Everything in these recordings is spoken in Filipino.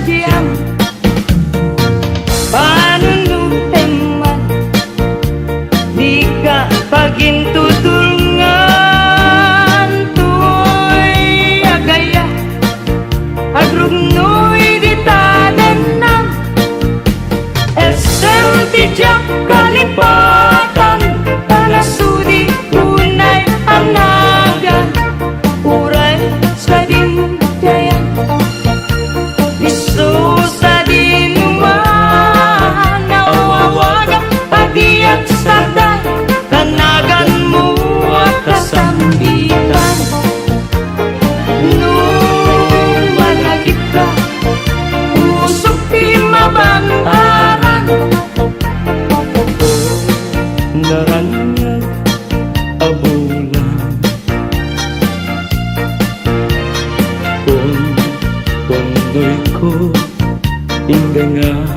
sadyang panunutin man, di ka pagintutulungan. Tuy agaya agrugnoy di tadanam, esem tijak kalipatan, tanasudi tunay anagan, uray sa dindayan, iso sa dinuman, nawawagan padiyak sa day, tanagan mo at kasambitan. Nung malagip ka, usok di mabantaran, naranyag abulan, pondoy ko indangan,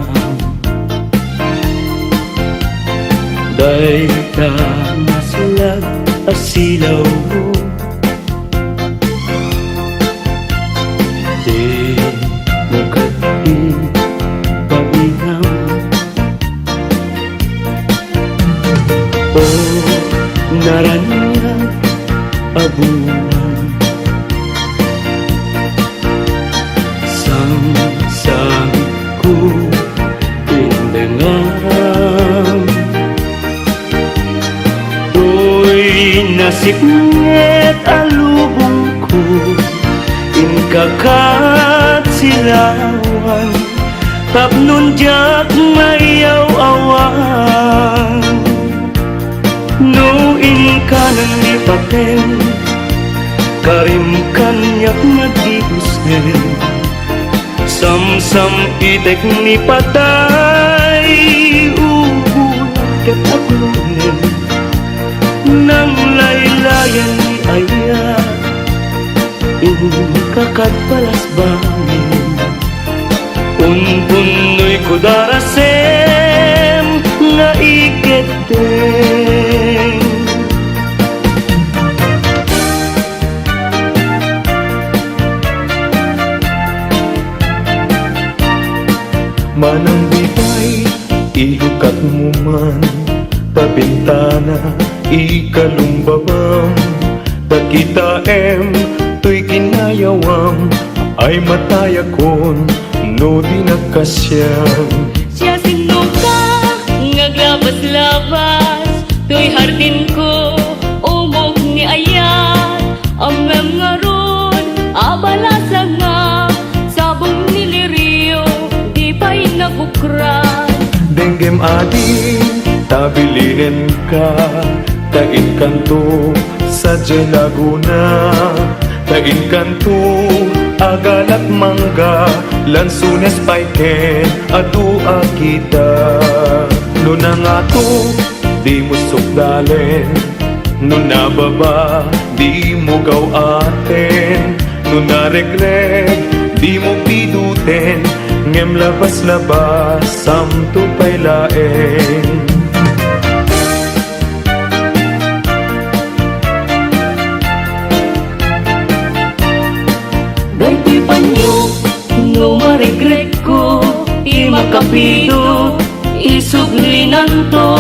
day ka masalag asilaw mo, di mo kati pabiham. O naranyag abulan, sang ko indangan, uy nasipnget alubong ko, inkakat silawan, tapnon jak mayaw-awan. No inkanan ni paten, karim kanyak nagdibusen, sam-sam itek ni patay, ubul ket aglunen, nang laylayan ni aya, inkakat palas bangin, unpunoy ko darasem nga iketeng. Manang bitay, ilukat mo man, tabintana, ikalumbabam, takita tuy kinayawam, ay mataya kon, no di nagkasyam. Siya sino ka, ngaglabas-labas, tuy hardin ko, umog ni ayat, amem nga ron, abalasa nga, sabong niliriyo, di pa'y nabukran. Denggem adi, tabilinen ka, tain kanto sa Laguna, tain kanto agalak mangga, lansunes paiken adu akita. No na nga to, di mo sukdalen, no nababa, di mo gawaten, no naregret, di mo piduten, ngem labas-labas, samto pa'y laeng. Dahil panyo, no maregret ko, di makapido, isuglinan to,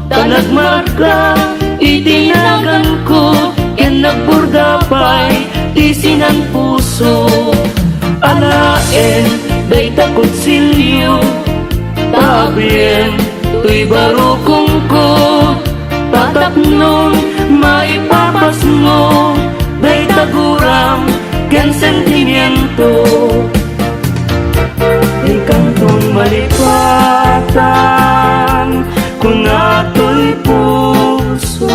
tanagmarka, itinagan ko, yan nagburdapay, tisinan puso. Alaen, day takot silyo, tabien, tuy barukong ko, tatapnon, maipapas mo, day taguram, ken sentimiento. Di kantong malipatan, kung ato'y puso,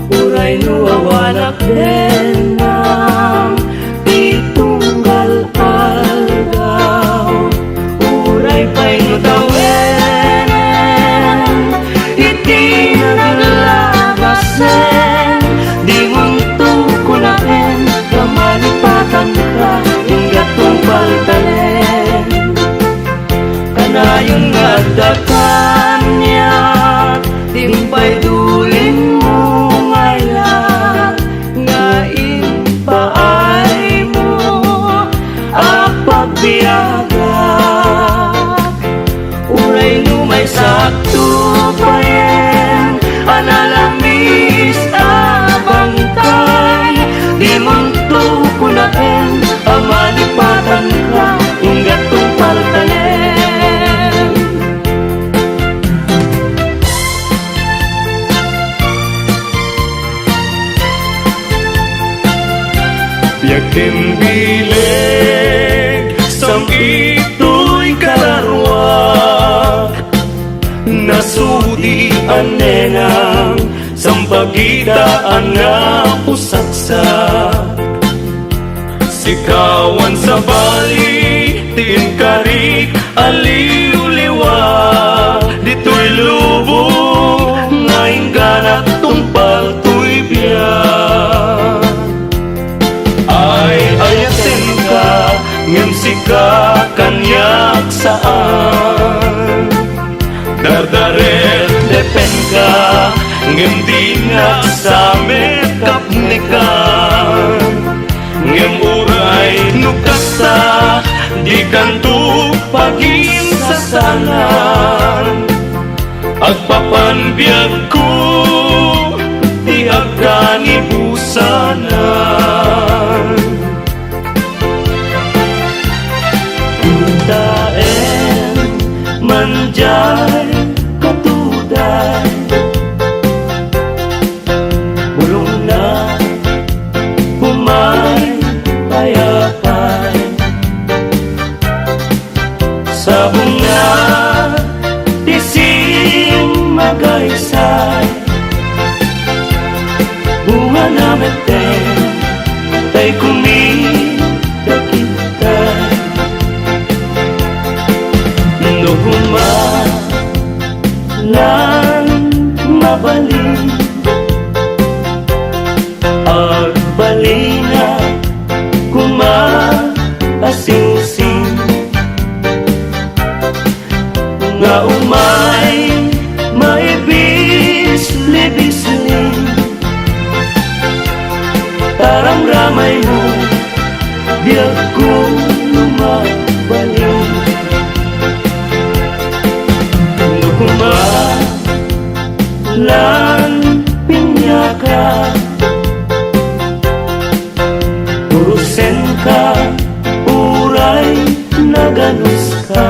uray nuwawanak din ng pitunggal algaw, uray pa'y nutawenen, iti naglabasen, di munto kunaen, kamalipatan ka, ingatong paltalen, kanayon nga dakanya, timpay dulin mo ngayla, nga ipaay mo, apagbiag anenang sampagitaan nga pusaksak sikawan sa bali tiin karik aliw-liwa dito'y lubong nga ingganak tumpal to'y biyak ay ayatin ka ngem sika kanyak saan dardaret depen ka ngem dingat sa mekap nikan ngem uray nukasta di kanto pagin sasanan agpapanbiyag ko di agkan ibusanan Daen manjay katuday bulong na humay payapay sa bunga tising magaysay bunga na meteng tay kumidakitay nuhuma lan mabalin agbalina kuma asing-sing nga umay maibis-libisling taramramay mo biyag ko lumabalin nukuma lan pinyaka urusen ka uray naganus ka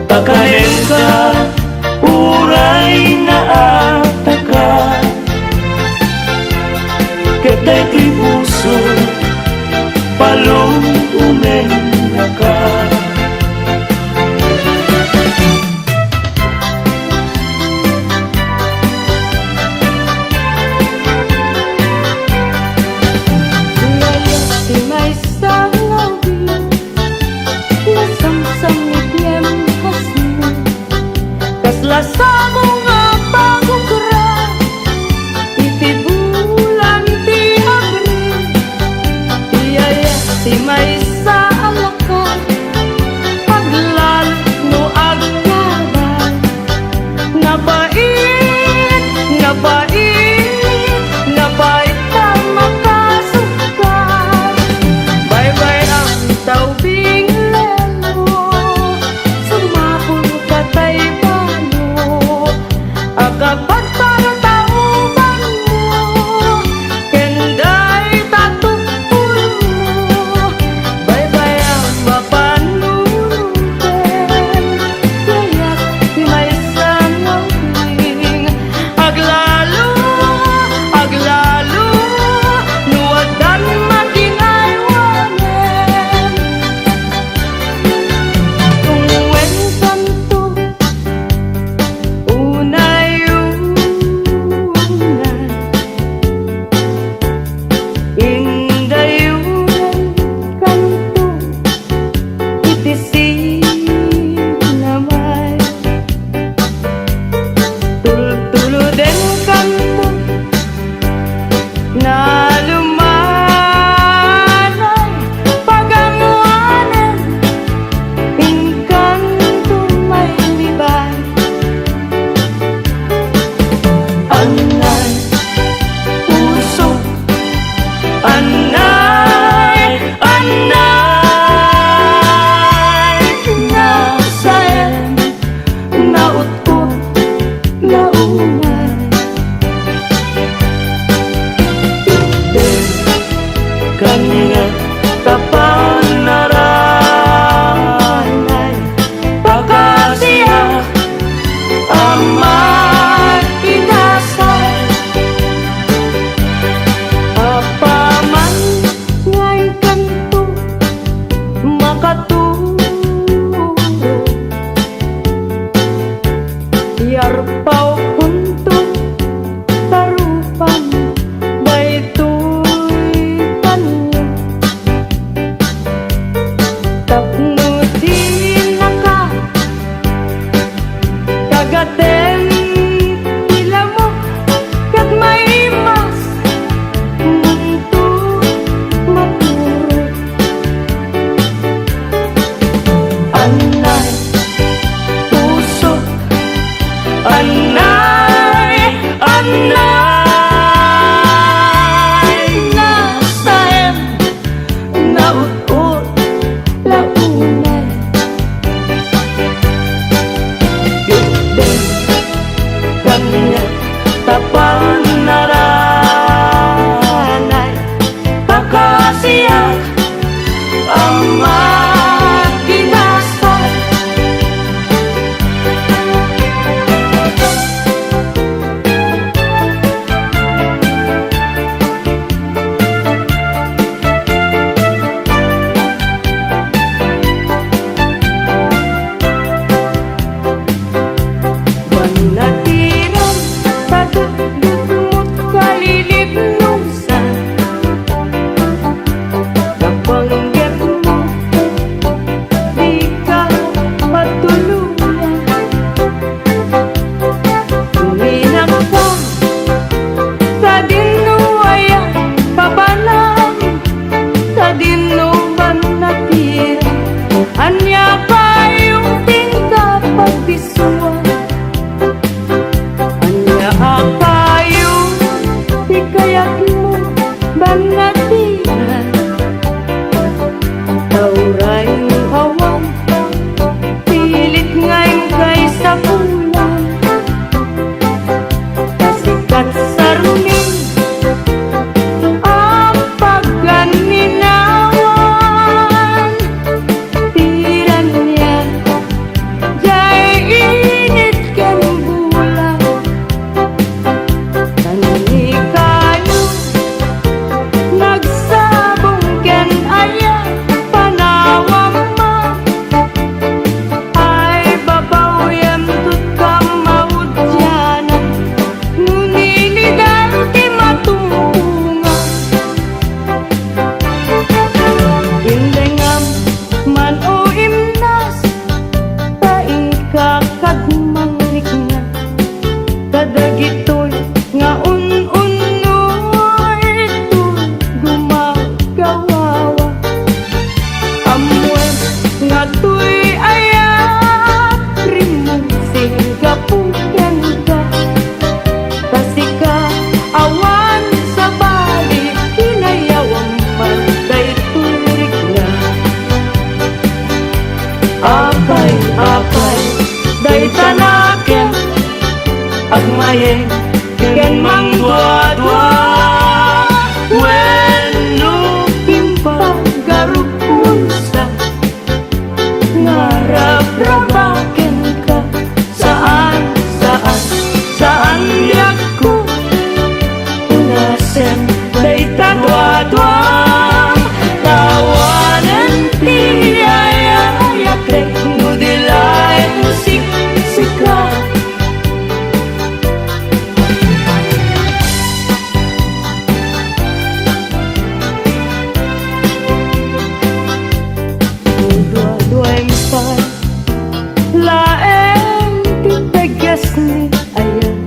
pakanen ka uray naataka ketay ko'y puso palong umenya ka Lasa bunga bagong kera iti bulan ti Abril iyaya si maysa alakay paglal no agkabay nabait nabait nabait ka makasukay bye-bye ang taubing lelo sumapul katay agapad para tauban mo kenday tatupul mo bye-bye ang mapanunuten kaya't di may sanawing aglalo aglalo nuwadan maginaywanen tungwen santo unay indayunan kanto itisig namay tultuluden kanto na lumanay pagamuanan inkanto may libay anay usok anay anay nasayan nautkot naumay kanina kapanaranay pagkasiya amay inasay apaman ngay kanto makaturo mayeng ken mangdwa-dwa wenno Timpang garupunsa ngarap-rabaken ka saan yaku Nasem day tadwa-dwa tawanan Tiyayak nudilay musik sika Dua-duaing pan Laeng tipegas ni ayan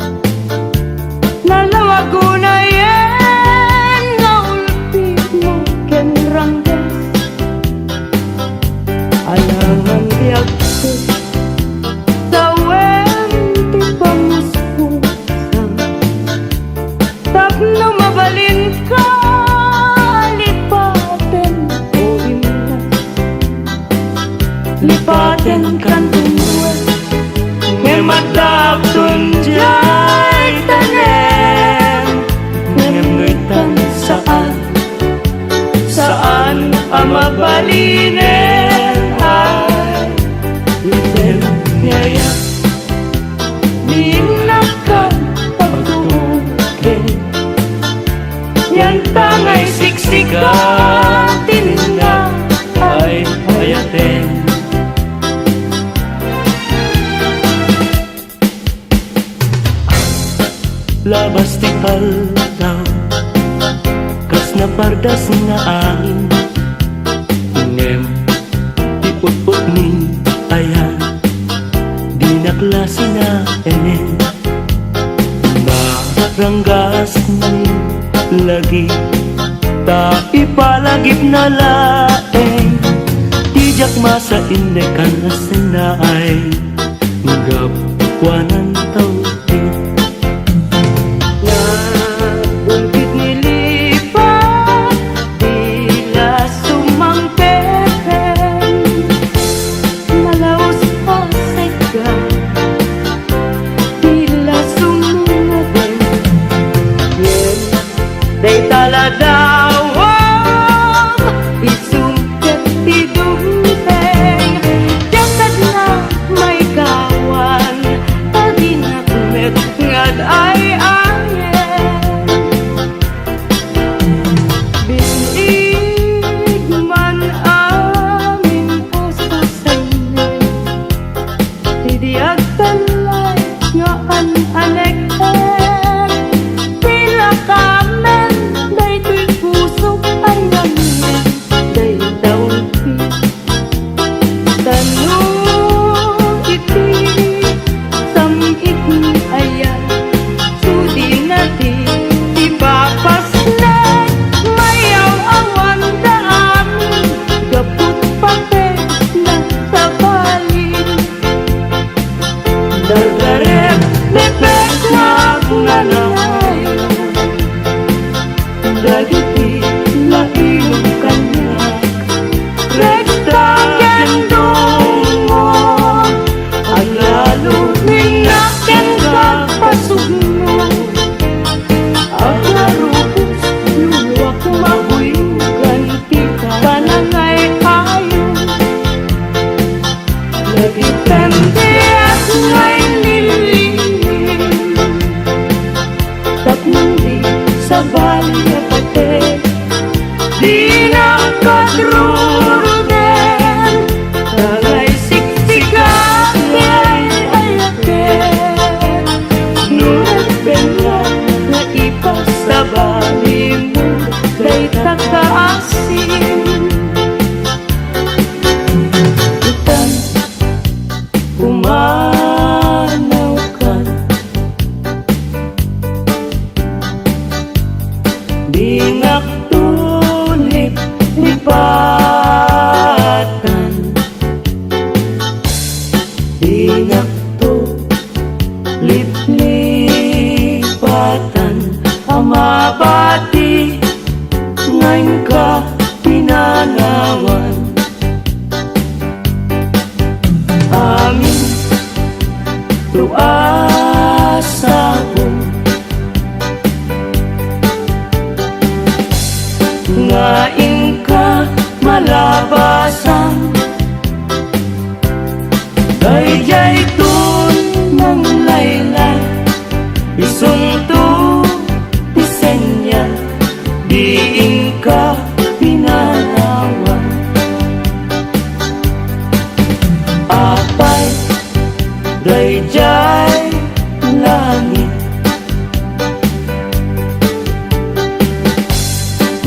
Nalawago na yan Naulpit mo ken ranggas Alangan diag ko Tawem ti pamuspusan Tapno mabalin ka Lipaten o imna Lipaten kan tumuan ngemadaptun jay tanem ngemnuitan saan ang mabalinen ay iten ngaya Minakan pagtukin yan tangay siksikan Tinna ay hayaten labas ti aldaw kas na pardas na angin ngem ti putput ni ayan di na klase na enen maranggas na rin lagi ta ipalagip na laeng tijak masa indekan na sinay ngapwanan tao Bulbit nilipat Dila sumangpeten Malaos pa sega Dila sumungaden Yen day taladawang Isungket tidungteng Jasad na may kawan Tadinakmet ngad ay Binig man amin usa sa inyo Tidiag talay nga an-anek-ek Pila kamen day tuy pusok ay namin Day taunti Tanong iti samit ni ayan Sudi na di ipapasnek Mayaw awan daan Gaput pate na sa balin dargarep lepek magnanaw dagiti laing kanyak rekta gendong mo ang lalo Minaken ka pasugno Agarupos luwak mabuing ganti ka Panangay ayon nagitente At ngay nilingin Tapnong di sa balya pate di na Kadruden Tangay siksikan Ngay ayaken Nunat bengan na ipas sa bali mo Day takaasin itan umanaw ka di naktulip lipatan di naktulip lipatan amabati ngayon ka pinanawan amin tuasa ko malabasan. Dayjay tun ng laylan, isunto disenya, diin ka pinanawan. Apay dayjay langit,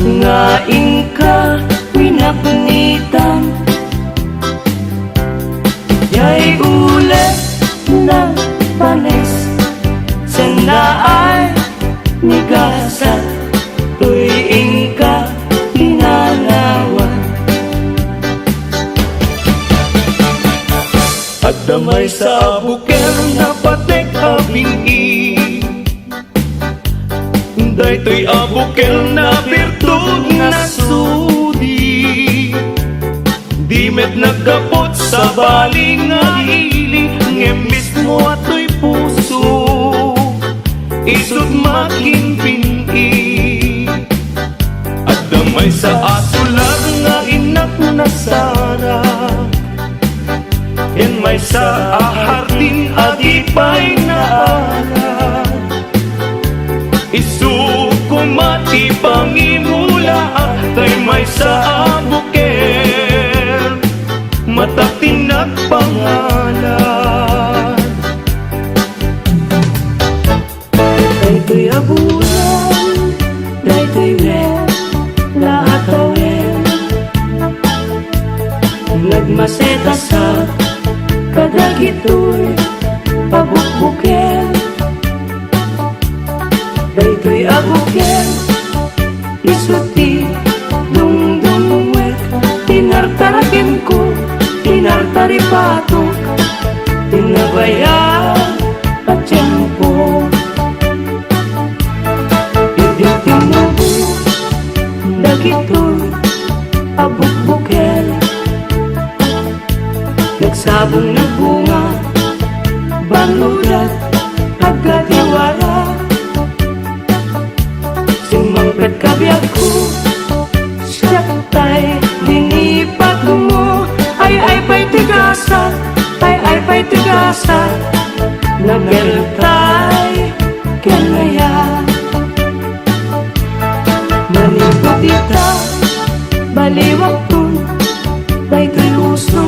ngaing ka pinapunitan. Yay ulit na panis, sanaay nigasan, tuwing ka pinanawan. At damay sa buker na patek abingi, daytoy abukel na birtud na sudi. Dimet nagkapot sa baling nga ili, nge mismo ato'y puso, isut makinpini. At damay sa asulag nga inak na sara, yan may sa ahardin at ipay na ala. Isukumati pangimula tay may sa abuker, matating nagpangalan. Daytoy abulan, daytoy ren, lahat awen, nagmaseta sa kadagitoy pabukbuken. Daytoy abuken, isuti dungdungwek, tinartarakin ko, tinartaripatok, tinabayaan at tiyempo. Iditing mo po, dagitoy abukbuken, nagsabong ng bunga, balulat, agadiwara. Simangpet kabiyag ko, siyak tay, dinipat mo. Ay pa'y tigasa, ay pa'y tigasa, nageltay, kenaya. Malibot ita, baliwag tun, daytoy uso.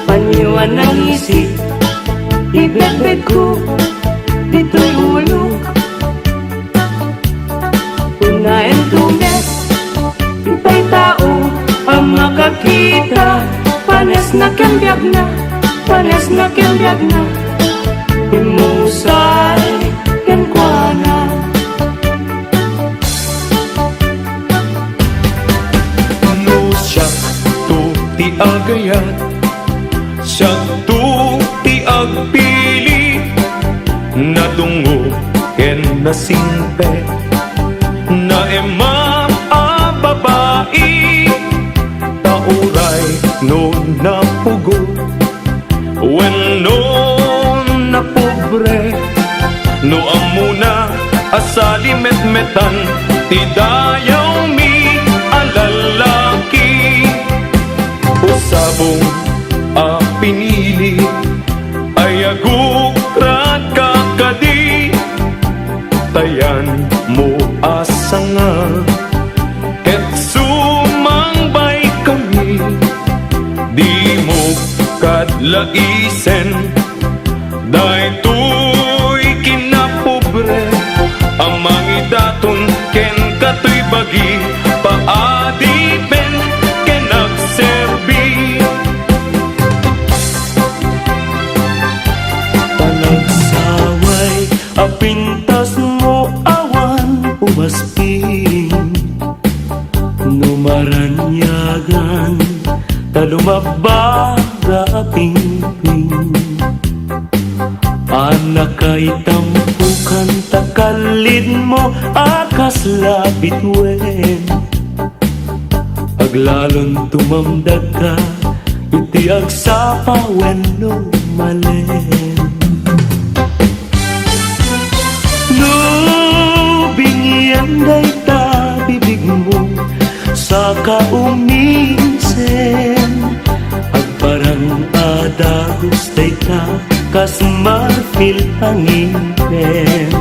Paniwan ng isip, ibet-bet ko, dito'y ulo. Unahin tumes, ipay tao ang makakita. Panes na kembiyag na, panes na kembiyag na, imusay kenkwana. No siya to ti agayat, siya to ti agpili, natungo ken nasimpe, na ema a babae, tauray no napugo, when no napobre, no amuna asali metmetan, ti dayaw mi alalaki. Usabong a pinili, ay agukrat kakadi, tayan mo asanga, ket sumangbay kami, di mo kadlaisen, daytoy kinapobre, amang idaton ken katoy bagi, paadipen ken nagserbi. Panagsaway, apintas mo awan umasping, numaranyagan, talumabaga pingping. Anak kay tampukan, takalid mo akas labitwen. Aglalon tumamdag ka, iti agsapawen no malen. Lubing yan day ta bibig mo, sa kaumisen ag parang adagos day ka kas marfil hangipen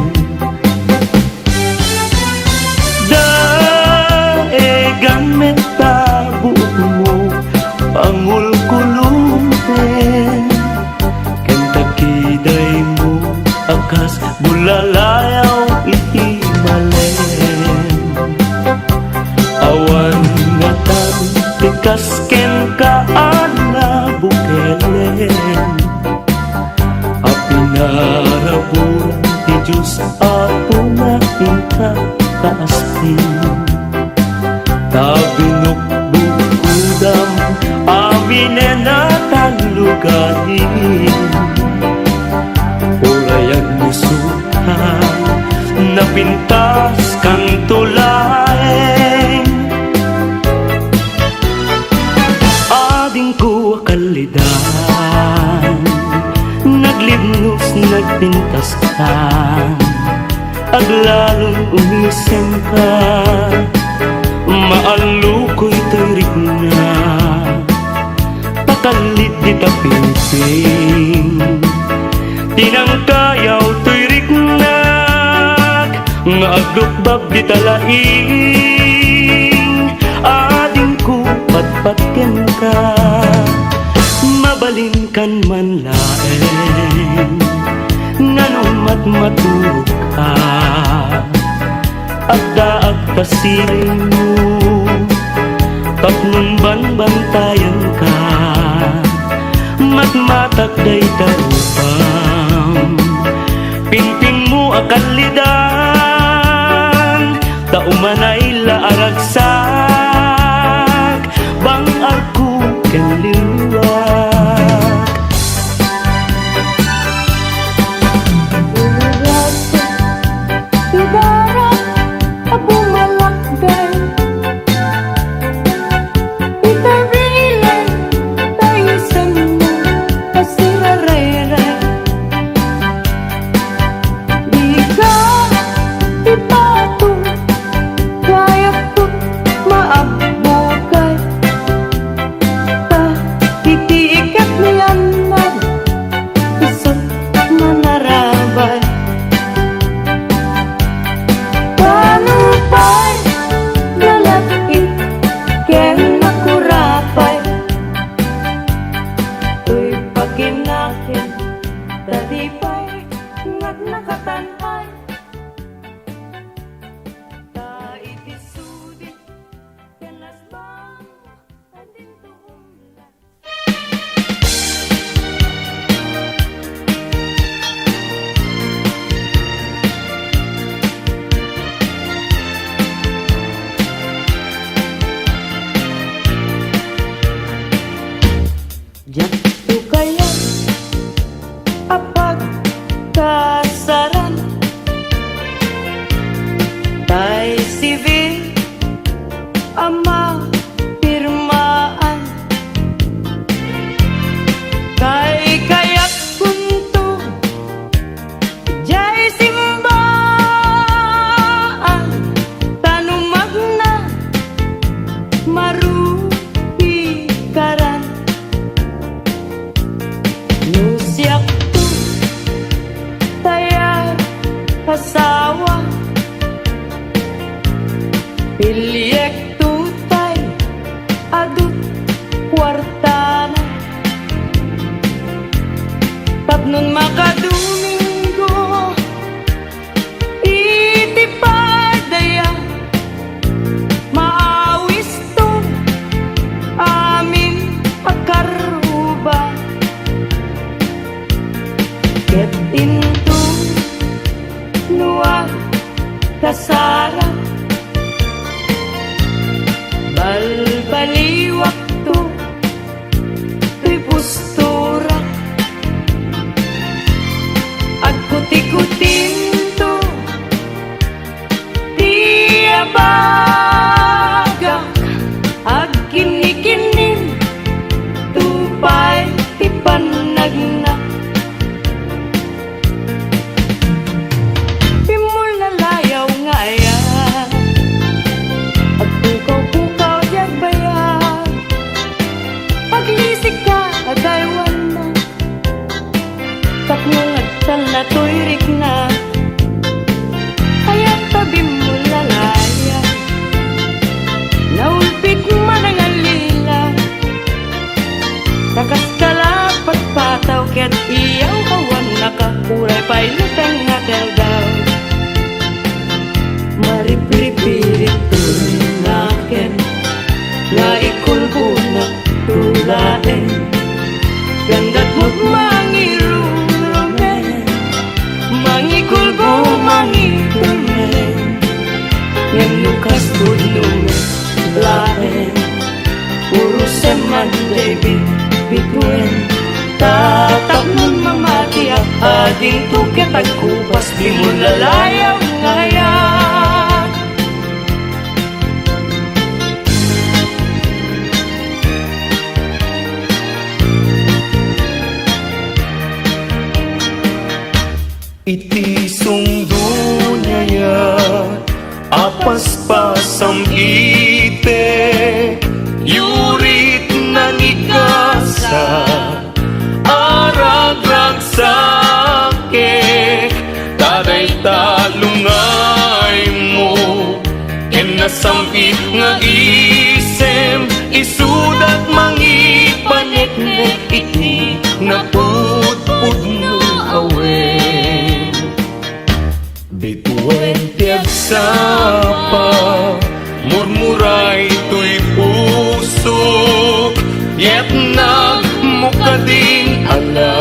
daegan meta buok mo pangul kulumpen kanta kiday mo akas bulalayaw iti malen awan nga tan tikas ken kaana bukelen apinarabulan ti Diyos apo nga inka kaaspin tabinok bukudam aminen at lugahin urayag musuha napintas kang tulaeng ading ko akalidan naglibnos nagpintas ka aglalong umisem ka maalukoy tarik na pakalit di tapimping tinangkayaw tuirik na nga aglukbab di talaing ading ko patpatken ka mabalin kan man laeng nganong matmaturog ka agdaag pasiring mo tapnon banbantayan ka matmatak day tarupam pingping mo akalidan taumanay laaragsak bang aku kenliwag Ibarat abu malakday itarilay tayo sa mo kasirarere di ka ipato kaya ko maabukay ta titiikat niyan na isot manarabay Panupay, lalapit, ken makurapay Uy paginakin, talipay, ngag nakatanay Ta itisudit, ken asbang, andin tuumlan Yakto kaya apag kasaran tay civil ama pirmaan kay kayak punto jay simbaan tanumag na marupi karan nusyak tu taya kasawa pilyek tutay adut kwartana tapnon makadomingo itipadaya maawis to amin akaruba ket into nuwa kasara balbaliwak to tuy postura agkuti-kutin to tiabagak agkini-kinin tupay tipanagna pimul na layaw nga yan agpukaw-pukaw ket iyaw kawan nakakuray pa'y lutang nga daw. Maripripirit tuloy nakin nga ikulbo na tulain. Ganda't mo't mangirurumen, mangikulbo mangirurumen, yang lukas tulungan lain. Urusan man David bituin, tatap nun mamati at ading tuket at kupas, di mo lalayaw ngayon. Iti sungdunya apas-pasam ite yurit nanigasa aragrag sake taday talungay mo ken nasampi nga isem isudat mangipaneknek iti naputpud no awen. Bituin tiag sapa, murmuray to'y puso, yet nagmukading ala,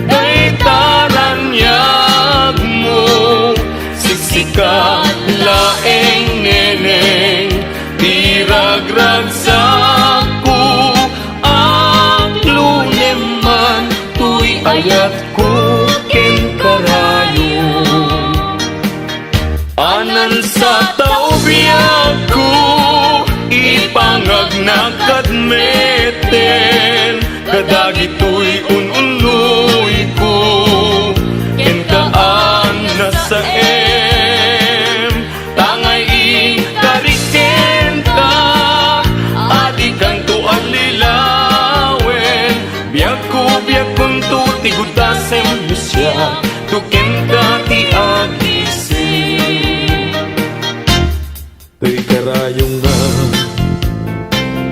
day taranyag mo, siksikat laeng neneng, tiragrag saku, at luneman to'y ayat ko ken karayo. Anan sa taubiyag ko, ipangag na kadmeten, kadagito'y ununoy ko, ken kaan na sa tangay ikariken ka, adi kang to alilawen, biag kun to tigudasem siya, tuken ka ti agising. To'y karayong nga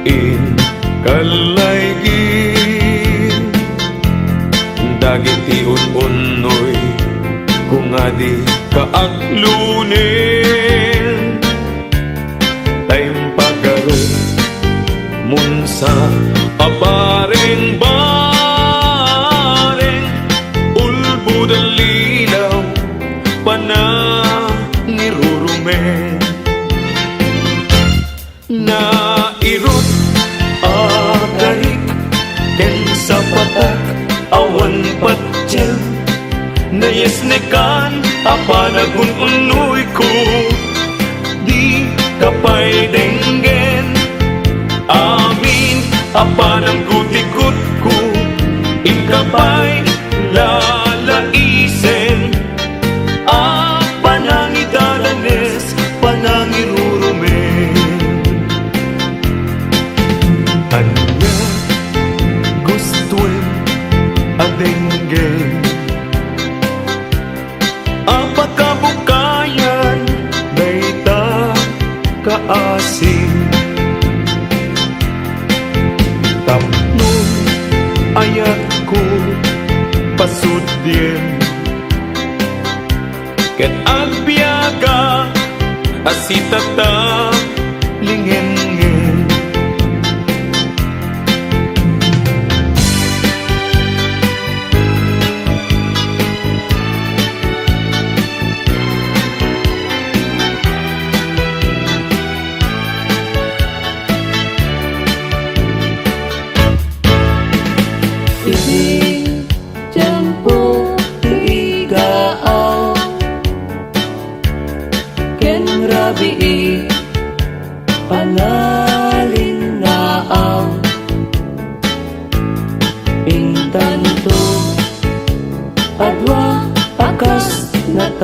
in kalaygin, dagiti un-unoy kung adi kaaglunin, tayong pagaro munsa abareng-bareng, ulbud ang lilaw panangirurumen. Nairot agarik ken sa patak awan patsyem, nayesnekan apanagun-unoy ko, di kapay denggen amin apanang gutikot ko, ikapay lalaisen panangidalanes panangirurumen. Ano nga gustuin adenggen, apakabukayan dayta kaasing, tapnon ayat ko pasudyen, ket agbiaga asitata lingen-ngen. Iti tiempo igaaw, ken rabii pangalinaaw, pintanto adwa akas natanaw,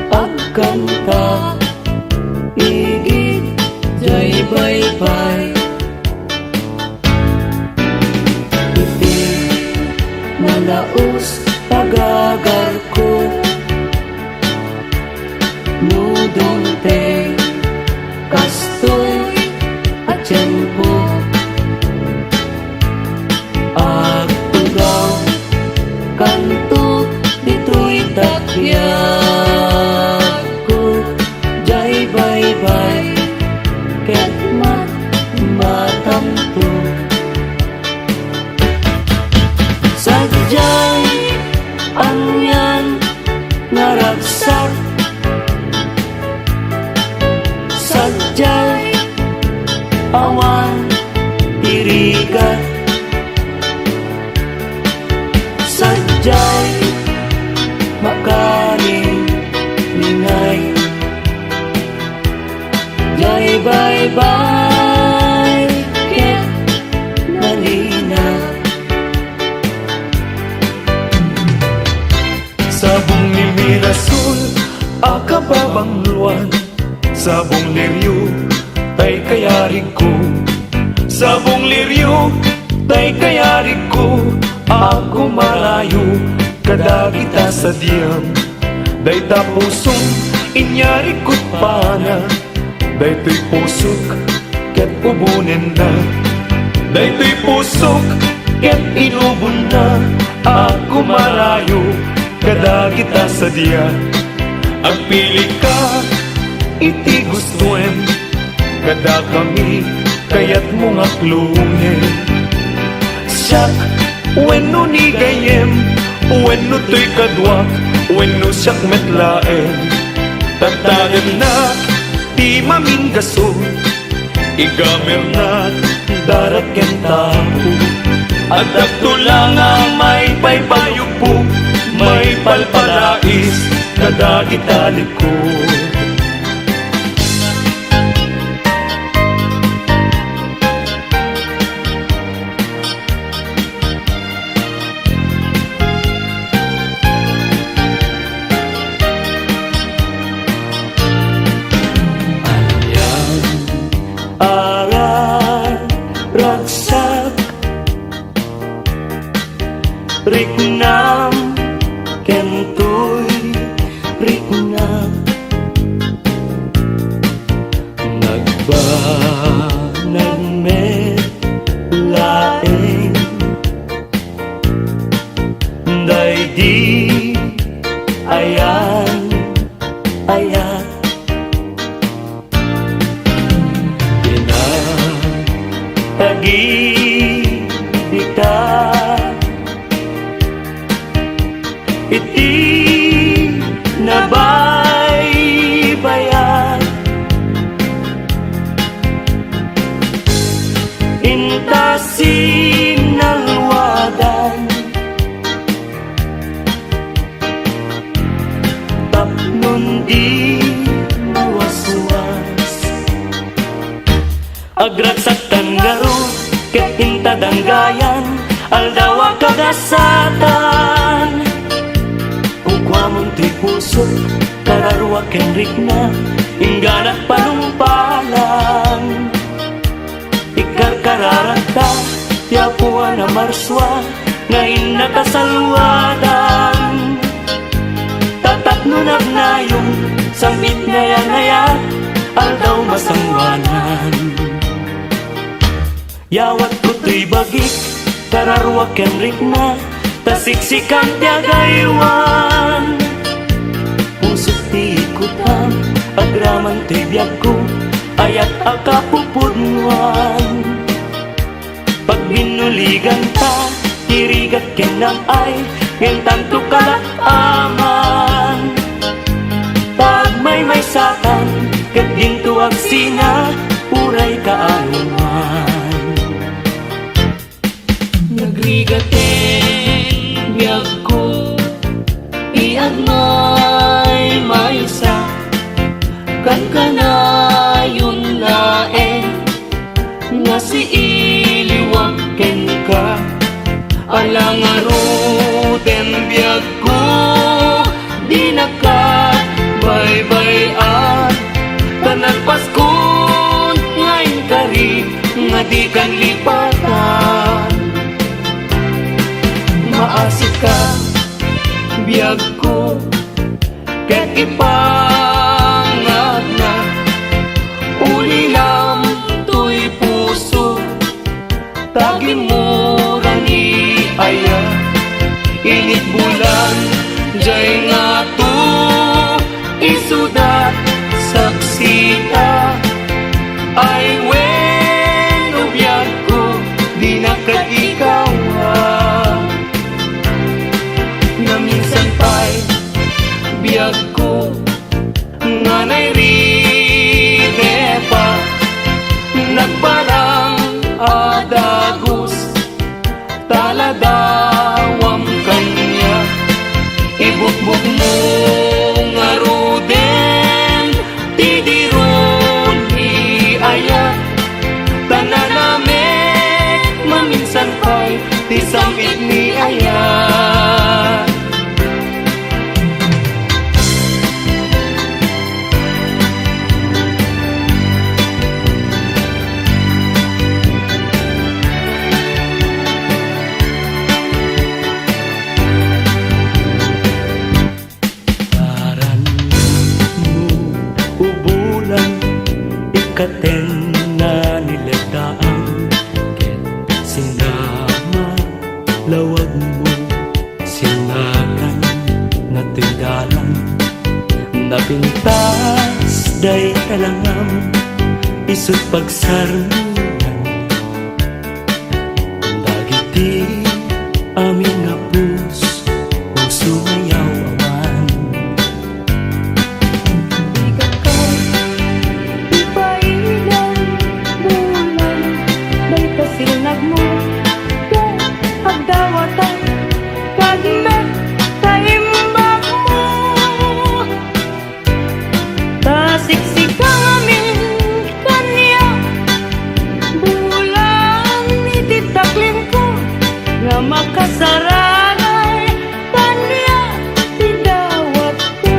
pagkanta igid jay baybay. Nalaos pagagar ko, nudong te kastoy at tiyempo, Bye-bye Ket matamto Sadyay Angyan Naragsak Sadyay Awan Irigat Sadyay Makaning Ningay Jai bye-bye Ket Malina Sabong ni Mirasul, akababang luwan. Sabong liryo, tay kayarig ko. Sabong liryo, tay kayarig ko. Ako marayo, kada kita sa diyam. Day tapusong, inyari ko't pana. Day to'y pusok, ket ubunin na. Day to'y pusok, ket inubon na. Ako marayo, kada kita sa diya. Agpili ka, iti gustuin. Kada kami, kayat mo nga klungin. Siyak, wenno ni gayem, wenno to'y kadwak, wenno siyak metlaen. Tatagan na, di maminggaso, igamer na, darat ken tao. At agtulang ang may paypayo po, may palpalais, kada kita likod. Aral Ragsak Riknam Kentoy Riknam Nagbanagmet Laeng Day di Ayan Ayan Tagi kita iti nabaybayan intasin nalwadan tapnon di mawaswas agragsak tanggaro ket intadanggayan aldawa kagasatan ugwamon ti puso kararwa ken rikna ingganat panumpalan ikarkararata tiapuan na marswa ngayon nakasalwadan tatatno nagnayong sambit ngaya-ngaya aldaw masangwanan yawat ko to'y bagik, kararwa ken rikna, tasiksikan tiagaywan. Pusok ti ikutan, agraman ti biyag ko, ayat akapupudnuan. Pag binuligan ta, tirigat ken namay, ngem tanto kalakaman. Pag may satan, ket ginto agsina, uray kaanuman. Nagrigaten biyag ko iagmay maysa kan kanayon laeng nga si iliwag ken ka alangaruten biyag ko di nakabaybayan tanan paskon ngayon kari nga di kan lipatan maasik ka, biyag ko, ket ipangag na ulilam to'y puso tagimurang iaya init bulan jay nga to isudat saksi katen na niladaan ket sinama lawag mo singakan na tindalan napintas day talangam isut pagsarunan dagiti amin nga puso ngayaw awan Di ka di pa ilang bulan May kasinag mo Kaya agdawatan Kagmet kaimbag mo Tasiksik amin kanya Bulan ititaklim ko Nga makasaranay kanya Tidawat ko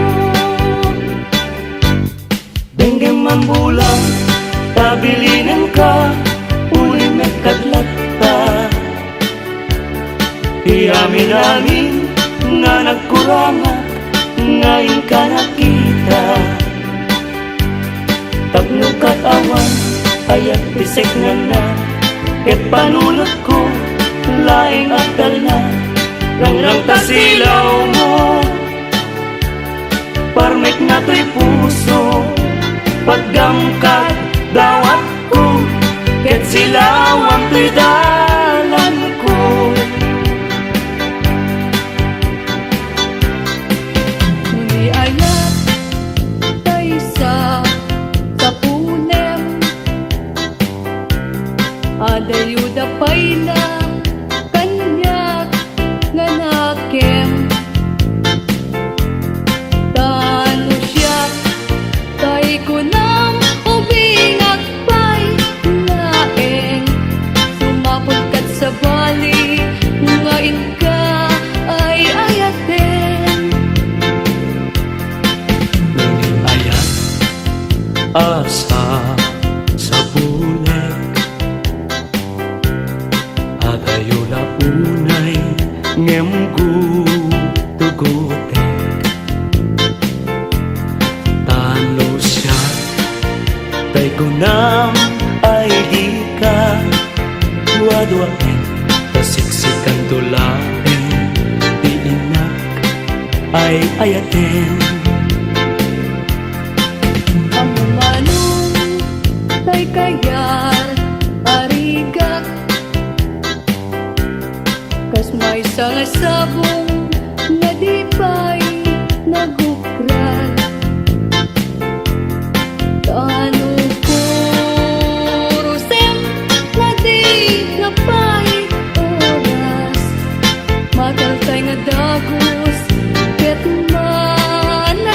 Denggem mambulang tabilinan ka uling nagkadlat ta iamin-amin nga nagkuranga ngayon ka nakita tapno katawan ayat bisek nga na ket panunot ko laing akdal na lang tasilaw mo parmek na to'y puso pagdamkat dawat ko ket silawang to'y dalan ko Ngunit ayat tayo sa punem Adayuda pa'y na kanyak nga nakem Tano siya tay ko nang ubingag pa'y laeng Sumapot kat sa bali ngayon ka ay ayaten ayat asa sa bulag adayo la unay ngem tugutek talo siya tay kunam ay di ka duwa-duwaen tasiksikan tulaen di inak ay ayaten Amumanong tay kayar arigak Kas may sangasabong nga di pa'y nagukral Tano kurusem na di na pa'y oras Mataltay nga dagos ket manasanas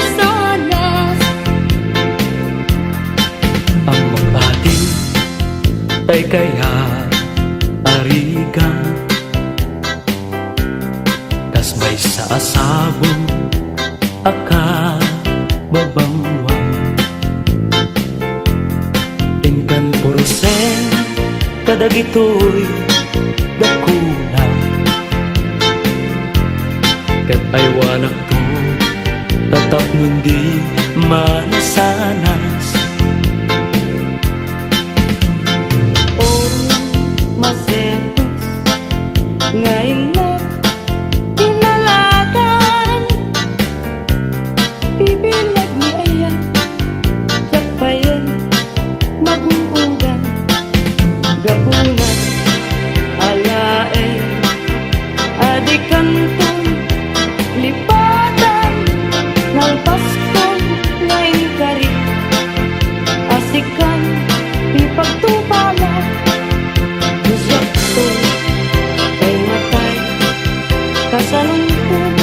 ang magbating tay kaya arigang kas may saasabong aka babangwang tingkan purusen kadagitoy dakulang ket ay wanak to tatap nundi manasanas masetos ngayon mo tinalatan Bibilag ni Aya Sakbayan Maguugan Gabunan Alaen Adikantong Lipatan Nalpaskon Ngayon kari Asikan Ipagtupala Musakto Ay matay Kasalungkong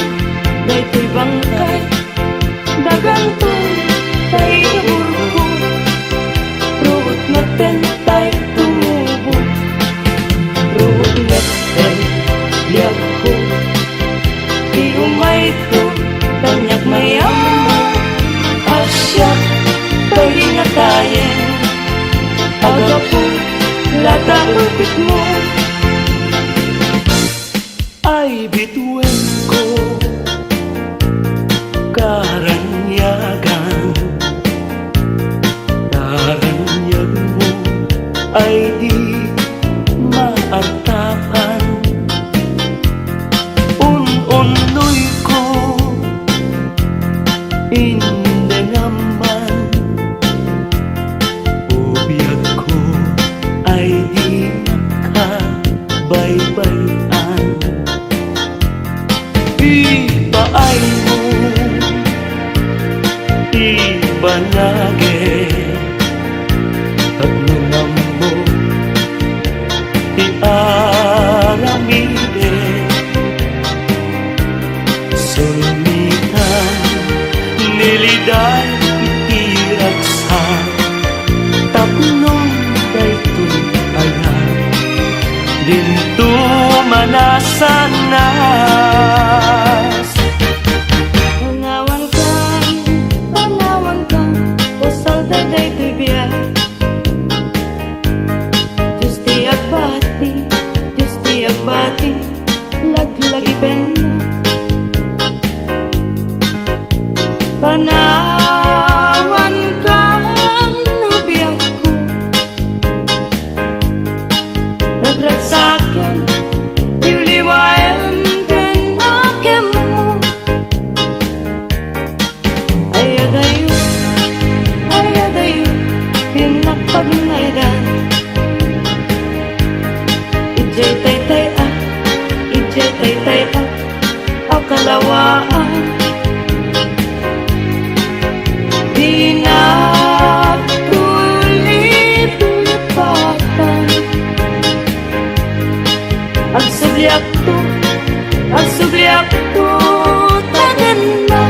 Dayto'y bangkay Dagantong Tay kaburko Ruot naten Tay tumubo Ruot naten Liyak ko Di umay to Tanyak mayam mo Asyak Tay ingatayen Aga po Lata upit mo ay bituin ko karanyagan ay di maantakan. Un-unoy ko hindi naman, ubiyag ko ay di makabaybayan. Iba ay mo, iba lagi, at nunang mo iaramide. Sumitan, niliday, itiragsan, tapnong daytoy ayan, dinto manasanas. Tanawan ka, usal daday tibiyay. Diyos di agbati, laglagi pena. Panawan ka, nabiyag ko, nagragsakin, iuliwayan din akin mo. Ayadayo, pinapagngaidan. Ijay tay ang kalawaan. Di na tulip-tulipatan. Ang subliak to, tagan na.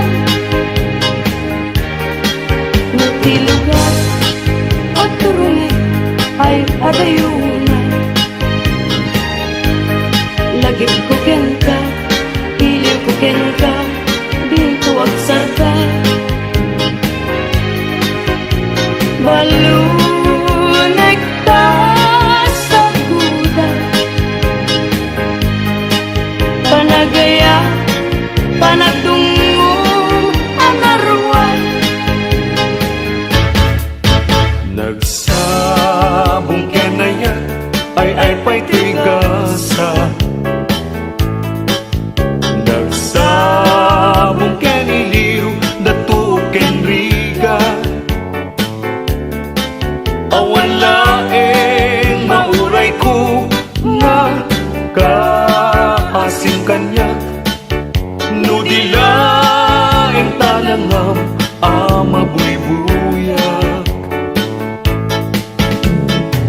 Nutilugan at turunin ay adayunan. Lagip ko ken ka, iliw ko ken ka, binto agsarka. Balunay ka sa kuda, panagaya, panagdungong ang arwan. Nagsabong kenayan ay pa'y tigasa. Nagsabong keniliw, datu kenriga. Awan laeng mauray ko na kaasing kanya. Nudilaeng talangam ama buy-buyak.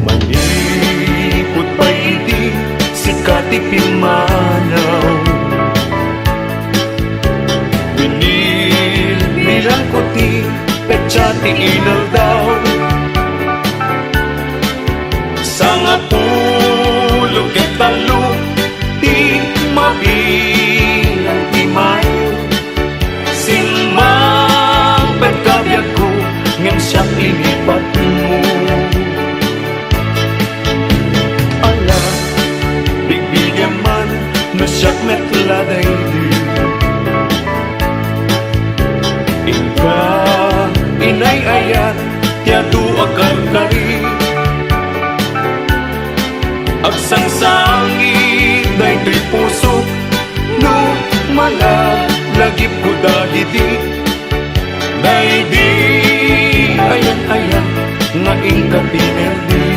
Manipot pa hindi sikati pimanaw. Binilbilang ko ti petsati inal daw. Sanga pulog at talo, di mabilang di mayo. Simang pagkabiyag ko, ngam siyang inipat mo. Ala, bigbigyan man, na siyak metladay di. Ika, inay ayat, tiyado agar kari. Agsangsangit daytoy puso, no malagip ko dahidi. Daydi ayan nga ingkapinerdi.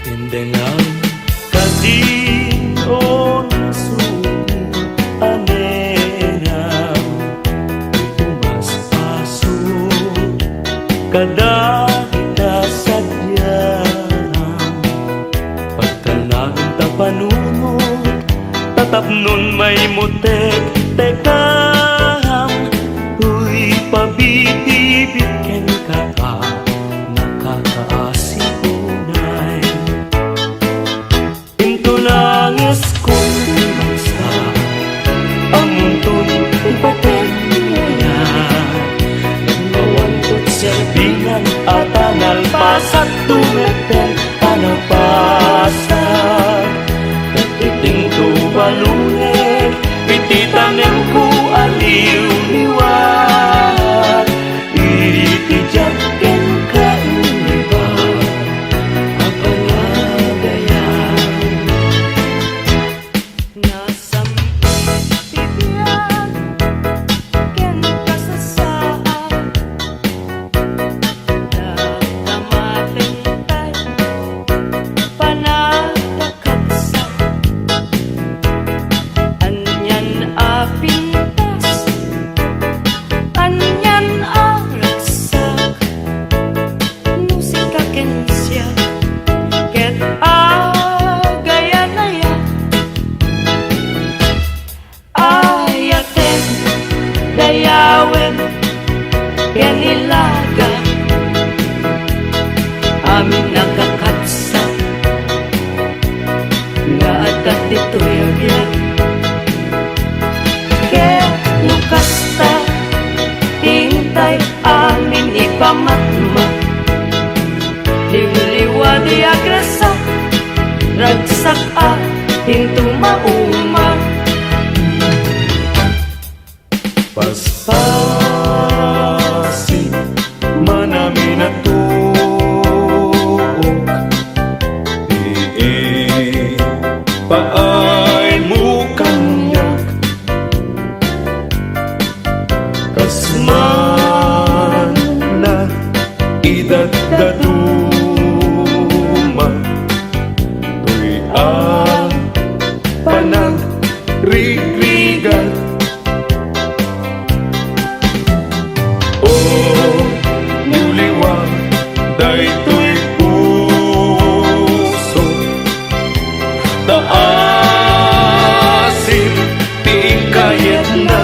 Hindi nga kasino nasuti anera, tumas paso kada panunod, tatapnon may mutek, tekam, huy pabitibit ken ka, nakakaasipunay. Into langis kong bangsa, ang muntong ipaten niya. Nagbawantot serbinan at analpas at tumeten, analpasan. Baluneg, pititanem ko aliw liwat. Itijak ken ka iba, di agresa ragsak into mauma Paspasin manami na tuok Di paay mo kanyak Kasman na idadaduma Tuy ang panagrigligan O muliwang daytoy puso Taasin tiing kayat na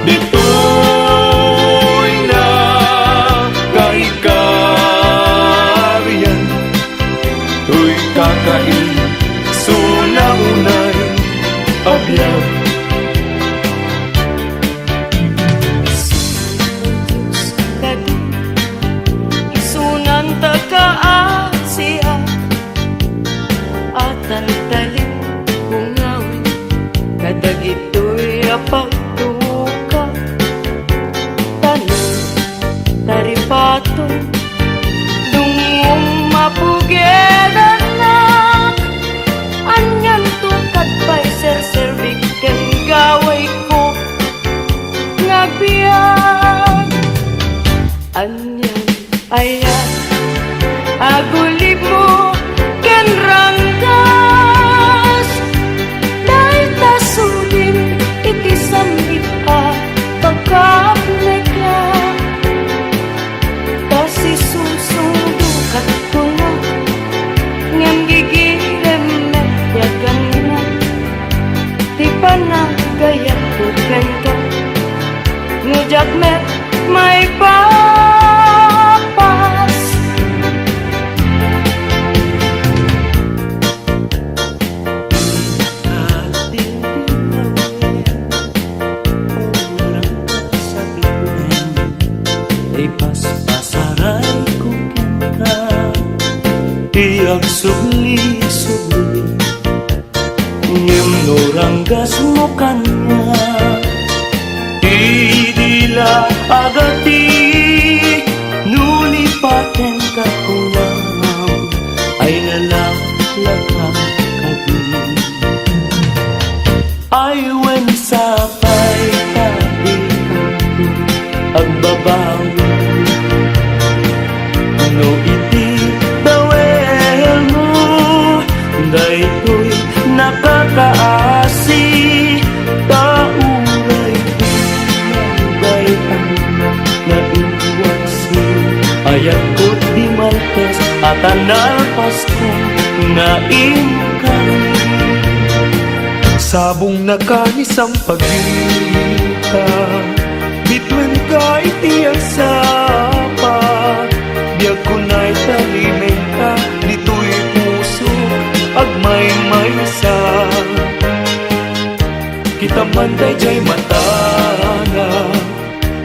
Dito'y na kaikaryan Tuy kakain sunaunay abyaw kadu isunan taga-Asia atal talim bungawin kadagitoy apagtuka tanong taripato dungong mapugedanak anyan tukad pa'y ser-servik ken gaway ko ngagbiag anyan ayan agulib mo ken ranggas dahil tasudin iti samit pagkapneka kasi susudukat ko na ngam gigilem na yagan na di pa na gayat ko kento ngujak met may papas Paspasaray ko ka Tiyak subli-subli Ngem noranggas mo kanya Idila agati Nulipaten ka kulang Ay nalaklakang kadi Ay wen sapay tabi agbabawi no iti bawel mo daytoy nakakaasi tauray day ang naiwasi ayat ko di maltes at analpas ko naingkang Sabong nakanisang pagita Bitwen ka iti ang sapa Biyag ko na'y talimeng ka Dito'y puso agmay maysa Kita man day jay matana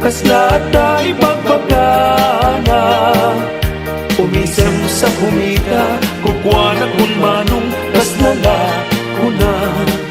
Kasla at ta'i pagbagana Umisem sa kumita Kukwanak kun manong Kaslala ko na